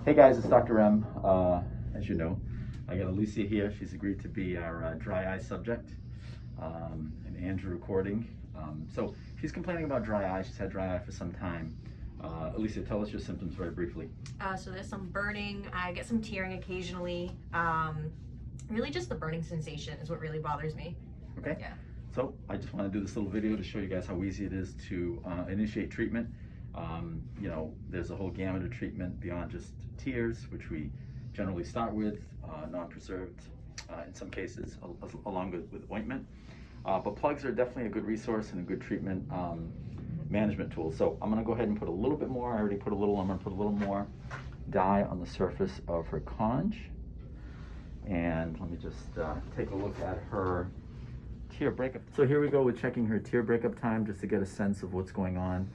Hey guys, it's Dr. M. As you know, I got Alicia here. She's agreed to be our dry eye subject and Andrew recording. So she's complaining about dry eye. She's had dry eye for some time. Alicia, tell us your symptoms very briefly. So there's some burning. I get some tearing occasionally. Really just the burning sensation is what really bothers me. Okay. Yeah. So I just want to do this little video to show you guys how easy it is to initiate treatment. You know, there's a whole gamut of treatment beyond just tears, which we generally start with, non-preserved in some cases, along with ointment. But plugs are definitely a good resource and a good treatment management tool. So I'm going to go ahead and put a little bit more. I already put a little. I'm going to put a little more dye on the surface of her conch. And let me just take a look at her tear breakup. So here we go with checking her tear breakup time just to get a sense of what's going on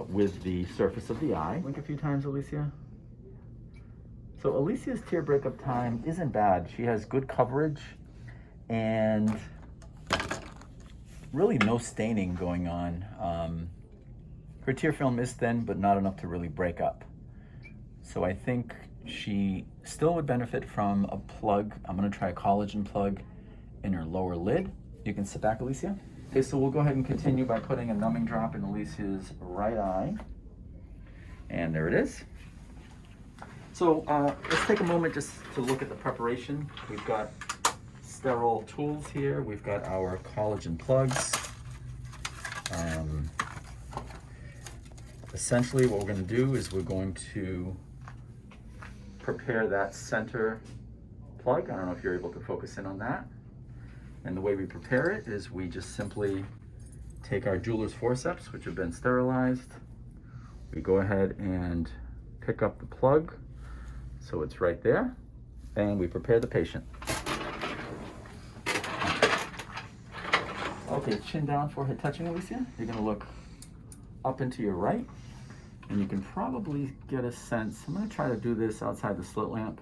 with the surface of the eye. Blink a few times, Alicia. So Alicia's tear breakup time isn't bad. She has good coverage and really no staining going on. Her tear film is thin, but not enough to really break up. So I think she still would benefit from a plug. I'm gonna try a collagen plug in her lower lid. You can sit back, Alicia. Okay, so we'll go ahead and continue by putting a numbing drop in Alicia's right eye. And there it is. So let's take a moment just to look at the preparation. We've got sterile tools here. We've got our collagen plugs. Essentially what we're gonna do is we're going to prepare that center plug. I don't know if you're able to focus in on that. And the way we prepare it is we just simply take our jeweler's forceps, which have been sterilized. We go ahead and pick up the plug, so it's right there, and we prepare the patient. Okay, chin down, forehead touching, Alicia. You're gonna look up into your right, and you can probably get a sense. I'm gonna try to do this outside the slit lamp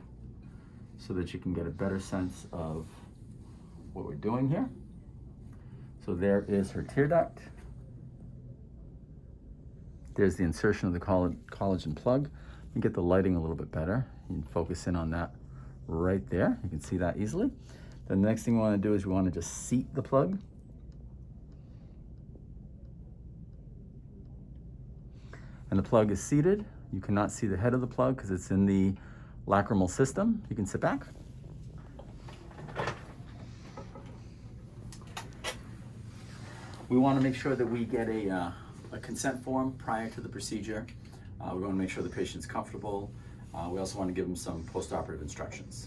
so that you can get a better sense of what we're doing here. So there is her tear duct. There's the insertion of the collagen plug. You get the lighting a little bit better. You can focus in on that right there. You can see that easily. The next thing we want to do is we want to just seat the plug. And the plug is seated. You cannot see the head of the plug because it's in the lacrimal system. You can sit back. We want to make sure that we get a consent form prior to the procedure. We want to make sure the patient's comfortable. We also want to give them some post-operative instructions.